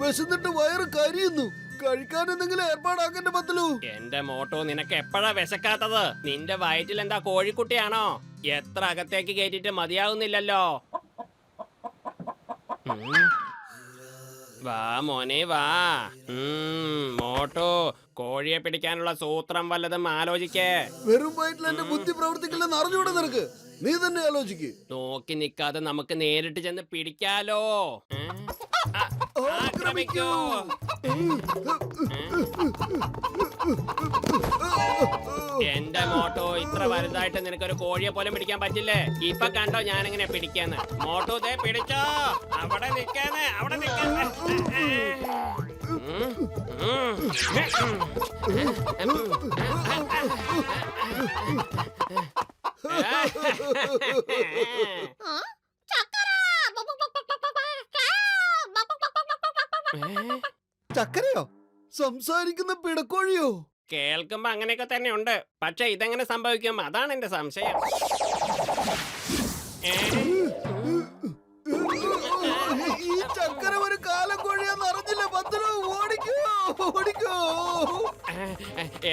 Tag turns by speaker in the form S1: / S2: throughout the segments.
S1: വിശന്നിട്ട് വയറ് കരിയുന്നു. കഴിക്കാൻ എന്തെങ്കിലും ഏർപ്പാടാക്കണ്ട പത്തലു.
S2: എന്റെ മോട്ടോ, നിനക്ക് എപ്പോഴാ വിശക്കാത്തത്? നിന്റെ വയറ്റിൽ എന്താ കോഴിക്കുട്ടിയാണോ? എത്ര അകത്തേക്ക് കയറ്റിട്ട് മതിയാവുന്നില്ലല്ലോ. വാ മോനെ വാ. മോട്ടോ, കോഴിയെ പിടിക്കാനുള്ള സൂത്രം വല്ലതും ആലോചിക്കേ.
S1: വെറും വയറ്റിൽ എന്റെ ബുദ്ധി പ്രവർത്തിക്കില്ലെന്ന് അറിഞ്ഞൂടെ നിനക്ക്? നീ തന്നെ ആലോചിക്ക്.
S2: നോക്കി നിക്കാതെ നമുക്ക് നേരിട്ട് ചെന്ന് പിടിക്കാലോ. ആക്രമിക്കൂ. എന്റെ മോട്ടോ, ഇത്ര വലുതായിട്ട് നിനക്കൊരു കോഴിയെ പോലും പിടിക്കാൻ പറ്റില്ലേ? ഇപ്പൊ കണ്ടോ ഞാനെങ്ങനെ പിടിക്കാന്ന്. മോട്ടോ, ദേ പിടിച്ചോ. അവിടെ നിക്കാന്ന്, അവിടെ നിക്കാന്ന്.
S1: ചക്കരയോ? സംസാരിക്കുന്ന പിടക്കോഴിയോ?
S2: കേൾക്കുമ്പോ അങ്ങനെയൊക്കെ തന്നെ ഉണ്ട്. പക്ഷെ ഇതെങ്ങനെ സംഭവിക്കും? അതാണ് എന്റെ സംശയം.
S1: ഈ ചക്കര ഒരു കാലം കോഴിയാന്ന് അറിഞ്ഞില്ല പത്തലു. ഓടിക്കോ ഓടിക്കോ.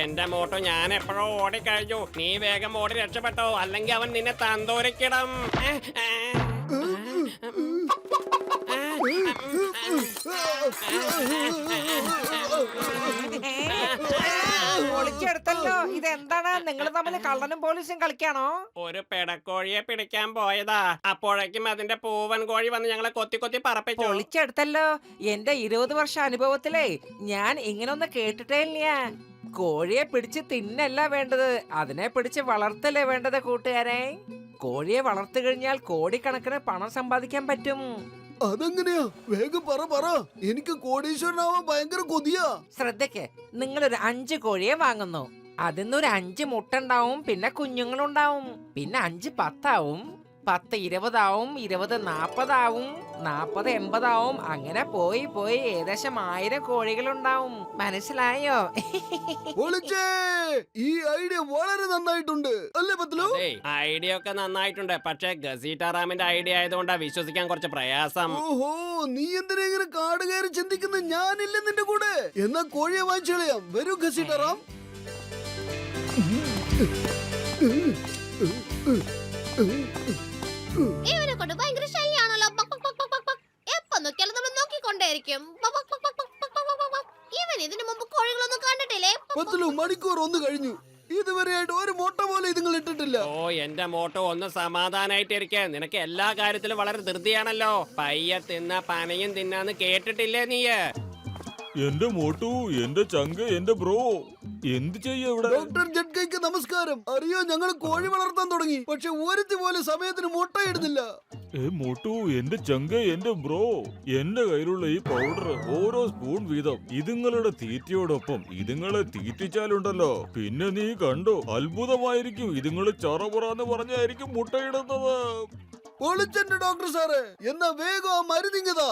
S2: എന്റെ മോട്ടോ, ഞാൻ എപ്പോഴോ ഓടിക്കഴിഞ്ഞു. നീ വേഗം ഓടി രക്ഷപ്പെട്ടോ, അല്ലെങ്കിൽ അവൻ നിന്നെ തന്തോരക്കിടും.
S3: ഒളിച്ചെടുത്തല്ലോ. ഇതെന്താണ്? നിങ്ങൾ തമ്മിൽ കള്ളനും പോലീസും കളിക്കാണോ?
S2: ഒരു പെടക്കോഴിയെ പിടിക്കാൻ പോയതാ. അപ്പോഴേക്കും അതിന്റെ പൂവൻ കോഴി വന്ന് ഞങ്ങളെ കൊത്തി കൊത്തി പറപ്പിച്ചു.
S3: ഒളിച്ചെടുത്തല്ലോ. എന്റെ 20 വർഷ അനുഭവത്തിലേ ഞാൻ ഇങ്ങനൊന്നും കേട്ടിട്ടേ ഇല്ല. കോഴിയെ പിടിച്ച് തിന്നല്ല വേണ്ടത്, അതിനെ പിടിച്ച് വളർത്തല്ലേ വേണ്ടത് കൂട്ടുകാരെ. കോഴിയെ വളർത്തു കഴിഞ്ഞാൽ കോടിക്കണക്കിന് പണം സമ്പാദിക്കാൻ പറ്റും.
S1: അതെങ്ങനെയാ? വേഗം പറ. എനിക്ക് കോടീശ്വരനാവാൻ ഭയങ്കര കൊതിയാ.
S3: ശ്രദ്ധയ്ക്ക്, നിങ്ങളൊരു 5 കോഴിയെ വാങ്ങുന്നു. അതിന്നൊരു 5 മുട്ട ഉണ്ടാവും, പിന്നെ കുഞ്ഞുങ്ങളുണ്ടാവും, പിന്നെ 5 10 ആവും, 10 20 ആവും, 20 40 ആവും, 40 80 ആവും. അങ്ങനെ പോയി ഏകദേശം 1000 കോഴികളുണ്ടാവും. മനസ്സിലായോ?
S1: ഈ ഐഡിയ വളരെ നന്നായിട്ടുണ്ട് അല്ലേ പത്തലു?
S2: ഐഡിയ ഒക്കെ നന്നായിട്ടുണ്ട്. പക്ഷെ ഗസീറ്റാറാമിന്റെ ഐഡിയ ആയതുകൊണ്ടാ വിശ്വസിക്കാൻ കുറച്ച് പ്രയാസം.
S1: ഓഹോ, നീ എന്തിനാ ഇങ്ങനെ കാട് കയറി ചിന്തിക്കുന്ന? ഞാനില്ല നിന്റെ കൂടെ. എന്നാ കോഴിയെ വാങ്ങിച്ചു കളയാം. വരൂ ഗസീറ്റാറാം.
S4: ഇവനെ കൊണ്ട് ഭയങ്കര ശല്യാണല്ലോ. എപ്പോ നോക്കിയാലും നമ്മൾ നോക്കിക്കൊണ്ടേയിരിക്കും. ഇവൻ ഇതിനു മുമ്പ് കോഴികളൊന്നും കണ്ടിട്ടില്ലേ?
S1: പത്തലു, മണിക്കൂർ 1 കഴിഞ്ഞു. ഇതുവരെയായിട്ട് ഒരു മുട്ട പോലെ ഇതുങ്ങൾ ഇട്ടിട്ടില്ല.
S2: ഓ എന്റെ മോട്ടോ, ഒന്ന് സമാധാനായിട്ടിരിക്കെ. നിനക്ക് എല്ലാ കാര്യത്തിലും വളരെ ധൃതിയാണല്ലോ. പയ്യ തിന്ന പനയും തിന്നാന്ന് കേട്ടിട്ടില്ലേ നീ?
S5: എന്റെ മോട്ടു, എന്റെ ചങ്ക, എന്റെ ബ്രോ, എന്ത് ചെയ്യാ ഇവിടെ?
S1: ഡോക്ടർ ജഡ്കയ്ക്ക് നമസ്കാരം. അറിയോ, ഞങ്ങൾ കോഴി വളർത്താൻ തുടങ്ങി. പക്ഷെ ഒരുത്തി പോലെ സമയത്തിന് മുട്ടയിടുന്നില്ല.
S5: മോട്ടു, എന്റെ ചങ്ക, എന്റെ ബ്രോ, എന്റെ കയ്യിലുള്ള ഈ പൗഡർ ഓരോ സ്പൂൺ വീതം ഇതുങ്ങളുടെ തീറ്റയോടൊപ്പം ഇതുങ്ങളെ തീറ്റിച്ചാലുണ്ടല്ലോ, പിന്നെ നീ കണ്ടോ, അത്ഭുതമായിരിക്കും. ഇതുങ്ങള് ചറപുറാന്ന് പറഞ്ഞായിരിക്കും മുട്ടയിടുന്നത്.
S1: പൊളിച്ചെന്റെ ഡോക്ടർ സാറ്. എന്നാ വേഗം ആ മരുന്നിങ്ങതാ.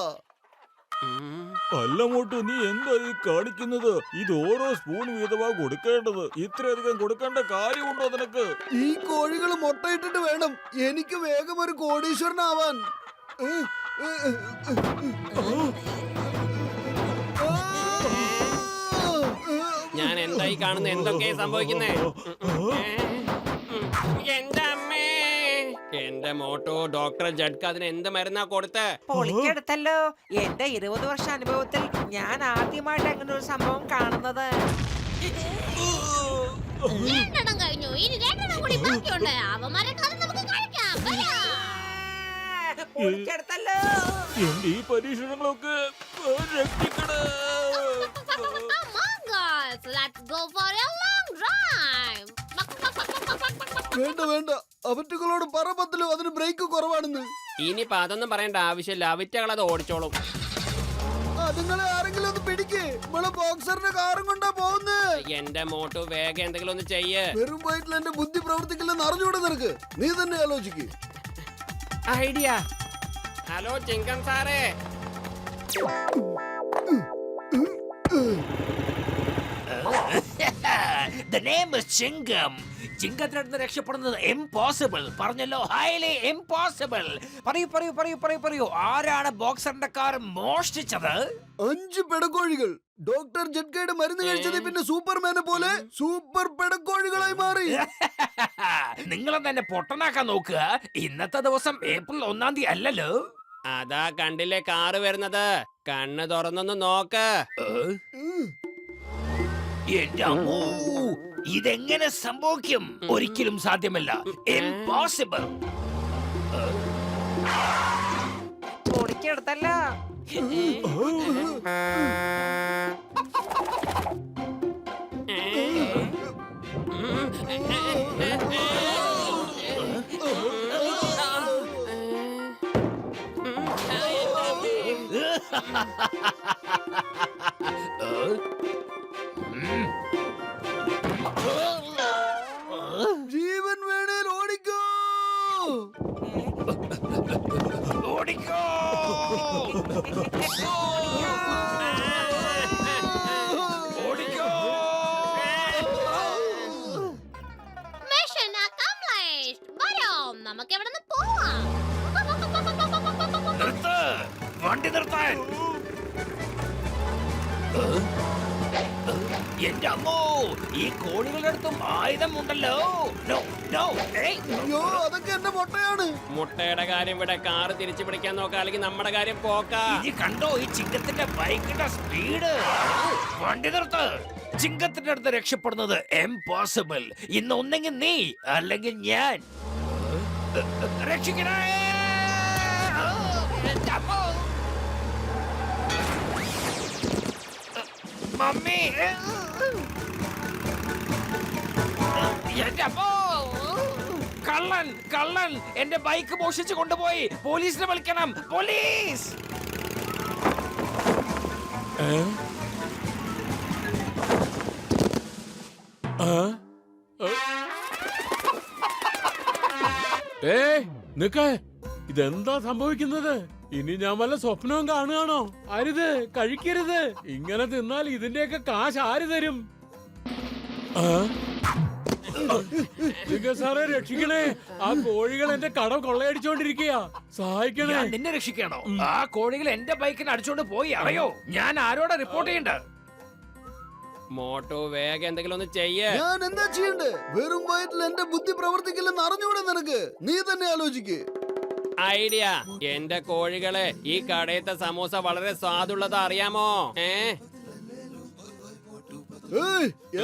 S5: അല്ല മോട്ടു, നീ എന്താ ഈ കാണിക്കുന്നത്? ഇത് ഓരോ സ്പൂൺ വീതമാ കൊടുക്കേണ്ടത്. ഇത്രയധികം കൊടുക്കേണ്ട കാര്യമുണ്ടോ നിനക്ക്?
S1: ഈ കോഴികൾ മുട്ടയിട്ടിട്ട് വേണം എനിക്ക് വേഗം ഒരു കോടീശ്വരനാവാൻ.
S2: ഞാൻ എന്തായി കാണുന്ന? എന്തൊക്കെയാ സംഭവിക്കുന്നേ? എന്റെ അമ്മേ, എന്റെ മോട്ടോ, ഡോക്ടർ ജഡ്ക്ക് അതിന് എന്ത് മരുന്നാ കൊടുത്ത്?
S3: പൊളിച്ചെടുത്തല്ലോ. എന്റെ 20 വർഷ അനുഭവത്തിൽ ഞാൻ ആദ്യമായിട്ട് അങ്ങനെ ഒരു സംഭവം കാണുന്നത്.
S4: 2 കഴിഞ്ഞു. ഇനി 2 കൂടി ബാക്കിയുണ്ട്. അവന്മാരെ കഥ നമുക്ക് കഴിക്കാം.
S3: പൊളിച്ചെടുത്തല്ലോ.
S5: എന്റെ ഈ പരീക്ഷണങ്ങളൊക്കെ രക്ഷിക്കണേ.
S4: Let's go for a long drive.
S1: വേണ്ട, അവറ്റുകളോട് പറ പത്തലു, അതിന് ബ്രേക്ക് കുറവാണെന്ന്.
S2: ഇനിയിപ്പോ അതൊന്നും പറയേണ്ട ആവശ്യമില്ല. അവറ്റകളത് ഓടിച്ചോളും.
S1: അതുങ്ങളെ ആരെങ്കിലും ഒന്ന് പിടിക്ക്. നമ്മളെ ബോക്സറിന്റെ കാറും കൊണ്ടാ പോകുന്നേ.
S2: എന്റെ മോട്ടു, വേഗം എന്തെങ്കിലും ഒന്ന് ചെയ്യ്.
S1: വെറും വയറ്റിൽ എന്റെ ബുദ്ധി പ്രവർത്തിക്കില്ലെന്ന് അറിഞ്ഞൂടെ നിനക്ക്? നീ തന്നെ ആലോചിക്ക്.
S2: ഐഡിയ. ഹലോ ചിങ്കൻ സാറേ.
S6: The name is ചിങ്കം. ചിങ്കത്തിനടുത്ത് രക്ഷപ്പെടുന്നത് impossible. പറഞ്ഞല്ലോ, highly impossible. പറയൂ. ആരാണ് ബോക്സറിന്റെ കാർ മോഷ്ടിച്ചത്?
S1: 5 പെടക്കോഴികൾ. ഡോക്ടർ ജഡ്കയുടെ മരുന്ന് കഴിച്ചത് പിന്നെ സൂപ്പർമാനെ പോലെ സൂപ്പർ പെടക്കോഴികളായി മാറി.
S6: നിങ്ങളെ തന്നെ പൊട്ടനാക്കാൻ നോക്കുക. ഇന്നത്തെ ദിവസം ഏപ്രിൽ 1-ാം തീയതി അല്ലല്ലോ.
S2: അതാ കണ്ടില്ലേ കാറ് വരുന്നത്. കണ്ണ് തുറന്നൊന്ന് നോക്ക്.
S6: എന്റെ അമ്മോ, ഇതെങ്ങനെ സംഭവിക്കും? ഒരിക്കലും സാധ്യമല്ല. Impossible.
S3: ഓടിക്കെടുത്തല്ല.
S1: ജീവൻ വേണേൽ ഓടിക്കോ.
S6: ഓടിക്കോ. ഓടിക്കോ.
S4: Mission accomplished. വരും, നമുക്ക് ഇവിടെ നിന്ന് പോവാം.
S6: നിർത്ത്, വണ്ടി നിർത്താൻ. എന്റെ അമ്മോ, ഈ കോഴികളുടെ അടുത്തും ആയുധമുണ്ടല്ലോ. No, no, ഏയ്.
S1: അയ്യോ, അതൊക്കെ എന്റെ മുട്ടയാണ്.
S2: മുട്ടയുടെ കാര്യം ഇവിടെ കാറ് തിരിച്ചു പിടിക്കാൻ നോക്കാം, അല്ലെങ്കിൽ നമ്മുടെ കാര്യം പോക്കാ.
S6: ഇനി കണ്ടോ ഈ ചിങ്കത്തിന്റെ ബൈക്കിന്റെ സ്പീഡ്? വണ്ടി നിർത്ത്. ചിങ്കത്തിന്റെ അടുത്ത് രക്ഷപ്പെടുന്നത് impossible. ഇന്ന് ഒന്നെങ്കിൽ നീ അല്ലെങ്കിൽ ഞാൻ. രക്ഷിക്കണേ. എന്റെ അമ്മോ. മമ്മി. എന്റെ അമ്മോ. കള്ളൻ എന്റെ ബൈക്ക് മോഷിച്ചു കൊണ്ടുപോയി. പോലീസിനെ വിളിക്കണം. പോലീസ്.
S7: നിക്ക, ഇതെന്താ സംഭവിക്കുന്നത്? ഇനി ഞാൻ വല്ല സ്വപ്നവും കാണുകയാണോ? അരുത്, കഴിക്കരുത്. ഇങ്ങനെ തിന്നാൽ ഇതിന്റെയൊക്കെ കാശ് ആര് തരും? സാറേ, രക്ഷിക്കണേ. ആ കോഴികൾ എന്റെ കടം കൊള്ളയടിച്ചോണ്ടിരിക്കുക. സഹായിക്കണേ.
S6: ഞാൻ നിന്നെ രക്ഷിക്കണോ? ആ കോഴികൾ എന്റെ ബൈക്കിന് അടിച്ചോണ്ട് പോയി. അറിയോ, ഞാൻ ആരോടാ റിപ്പോർട്ട് ചെയ്യണ്ട?
S2: മോട്ടു, വേഗം എന്തെങ്കിലും ഒന്ന് ചെയ്യേ.
S1: ഞാൻ എന്താ ചെയ്യണ്ടേ? വെറും വയറ്റിൽ എന്റെ ബുദ്ധി പ്രവർത്തിക്കില്ലെന്ന് അറിഞ്ഞൂടെ നിനക്ക്? നീ തന്നെ ആലോചിക്ക്.
S2: ഐഡിയ. എന്റെ കോഴികളെ, ഈ കടയത്തെ സമൂസ വളരെ സ്വാദുള്ളതാ, അറിയാമോ?
S1: ഏയ്,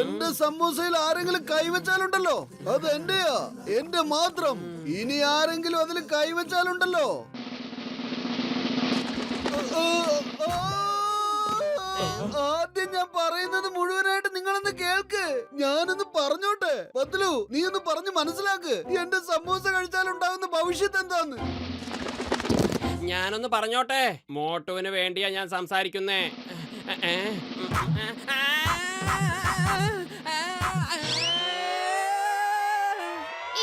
S1: എന്റെ സമൂസയിൽ ആരെങ്കിലും കൈവച്ചാലുണ്ടല്ലോ അത് എന്റെയാ, എന്റെ മാത്രം. ഇനി ആരെങ്കിലും അതിൽ കൈവച്ചാലുണ്ടല്ലോ. ആദ്യം ഞാൻ പറയുന്നത് മുഴുവനായിട്ട് നിങ്ങളൊന്ന് കേൾക്ക്. ഞാനൊന്ന് പറഞ്ഞോട്ടെ. പത്ലു, നീ ഒന്ന് പറഞ്ഞു മനസ്സിലാക്ക്. എന്റെ സമൂസ കഴിച്ചാലുണ്ടാവുന്ന ഭവിഷ്യത്ത് എന്താന്ന്.
S2: ഞാനൊന്ന് പറഞ്ഞോട്ടെ. മോട്ടുവിന് വേണ്ടിയാ ഞാൻ സംസാരിക്കുന്നേ.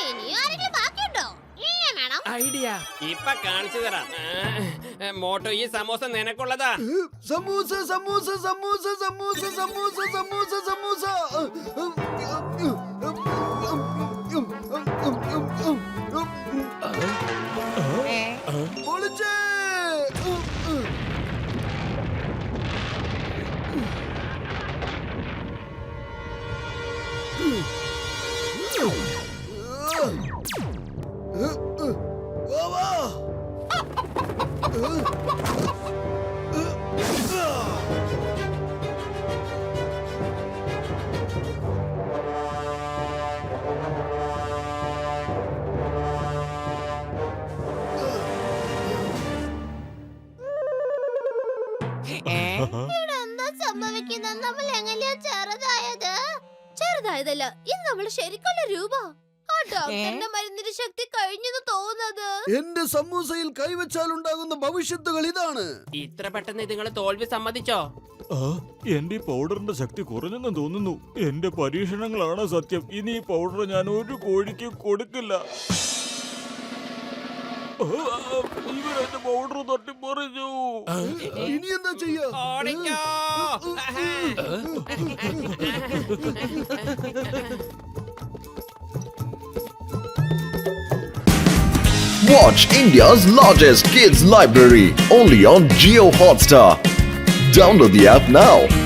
S4: ഇനി ആരെങ്കിലും ബാക്കിയുണ്ടോ? വേണം.
S2: ഐഡിയ. ഇപ്പൊ കാണിച്ചു തരാം. മോട്ടു, ഈ സമൂസ നിനക്കുള്ളതാ.
S1: സമൂസ സമൂസ സമൂസ സമൂസ സമൂസ സമൂസ സമൂസ. പൊളിച്ചേ.
S4: ഇവിടെ എന്താ സംഭവിക്കുന്നത്? നമ്മൾ എങ്ങനെയാ ചെറുതായത്? ചെറുതായതല്ല, ഇത് നമ്മൾ ശരിക്കുള്ള രൂപ. ആ ഡോക്ടറിന്റെ മരുന്നിന്റെ ശക്തി കഴിഞ്ഞെന്ന് തോന്നുന്നത്.
S1: എന്റെ സമൂസയിൽ കൈവച്ചാലുണ്ടാകുന്ന ഭവിഷ്യത്തുകൾ ഇതാണ്.
S2: ഇത്ര പെട്ടെന്ന് നിങ്ങൾ തോൽവി സമ്മതിച്ചോ?
S5: എന്റെ ഈ പൗഡറിന്റെ ശക്തി കുറഞ്ഞെന്ന് തോന്നുന്നു. എന്റെ പരീക്ഷണങ്ങളാണ് സത്യം. ഇനി ഈ പൗഡർ ഞാൻ ഒരു കോഴിക്ക് കൊടുക്കില്ല. ഇവരെന്റെ പൗഡർ തട്ടിപ്പറിഞ്ഞു.
S1: ഇനി എന്താ ചെയ്യാ?
S2: ഓടിക്കോ.
S8: Watch India's largest kids library only on Jio Hotstar. Download the app now.